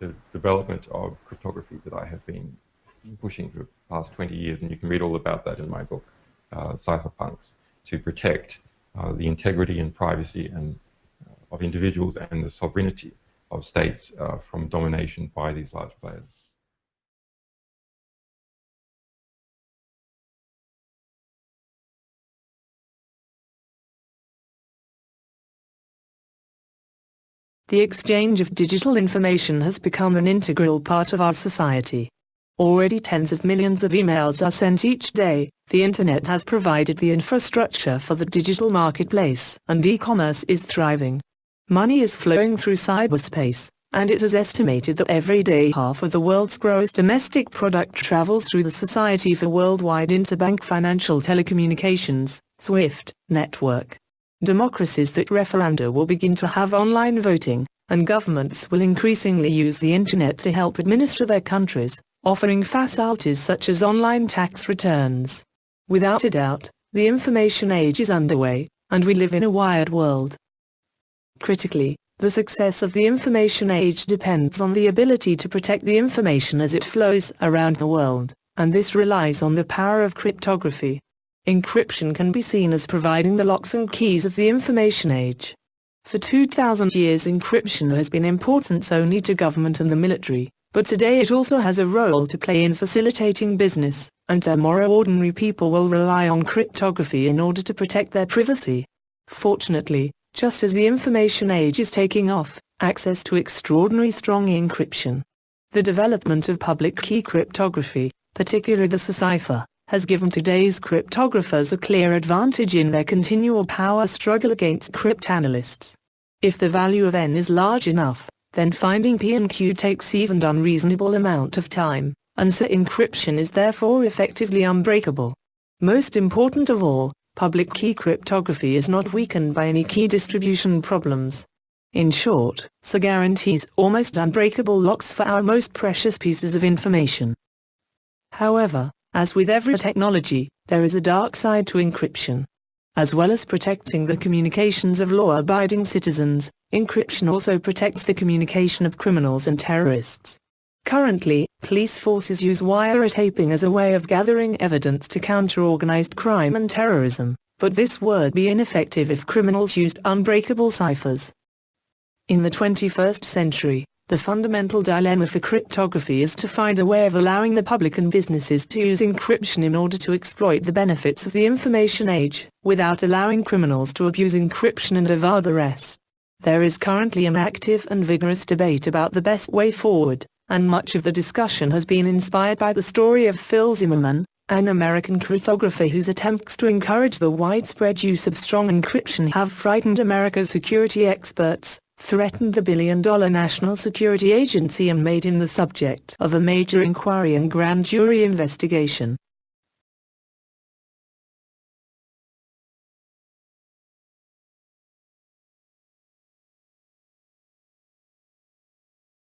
the development of cryptography that I have been pushing for the past 20 years, and you can read all about that in my book, Cypherpunks, to protect the integrity and privacy of individuals and the sovereignty of states from domination by these large players. The exchange of digital information has become an integral part of our society. Already tens of millions of emails are sent each day. The internet has provided the infrastructure for the digital marketplace, and e-commerce is thriving. Money is flowing through cyberspace, and it is estimated that every day half of the world's gross domestic product travels through the Society for Worldwide Interbank Financial Telecommunications, SWIFT, network. Democracies that referenda will begin to have online voting, and governments will increasingly use the internet to help administer their countries, offering facilities such as online tax returns. Without a doubt, the information age is underway, and we live in a wired world. Critically, the success of the information age depends on the ability to protect the information as it flows around the world, and this relies on the power of cryptography. Encryption can be seen as providing the locks and keys of the information age. For 2,000 years encryption has been important only to government and the military, but today it also has a role to play in facilitating business, and tomorrow ordinary people will rely on cryptography in order to protect their privacy. Fortunately, just as the information age is taking off, access to extraordinary strong encryption. The development of public key cryptography, particularly the cipher, has given today's cryptographers a clear advantage in their continual power struggle against cryptanalysts. If the value of n is large enough, then finding P and Q takes even an unreasonable amount of time, and so encryption is therefore effectively unbreakable. Most important of all, public key cryptography is not weakened by any key distribution problems. In short, so guarantees almost unbreakable locks for our most precious pieces of information. However, as with every technology, there is a dark side to encryption. As well as protecting the communications of law-abiding citizens, encryption also protects the communication of criminals and terrorists. Currently, police forces use wiretapping as a way of gathering evidence to counter organized crime and terrorism, but this would be ineffective if criminals used unbreakable ciphers. In the 21st century, the fundamental dilemma for cryptography is to find a way of allowing the public and businesses to use encryption in order to exploit the benefits of the information age, without allowing criminals to abuse encryption and evade arrest. There is currently an active and vigorous debate about the best way forward, and much of the discussion has been inspired by the story of Phil Zimmermann, an American cryptographer whose attempts to encourage the widespread use of strong encryption have frightened America's security experts, threatened the billion-dollar National Security Agency and made him the subject of a major inquiry and grand jury investigation.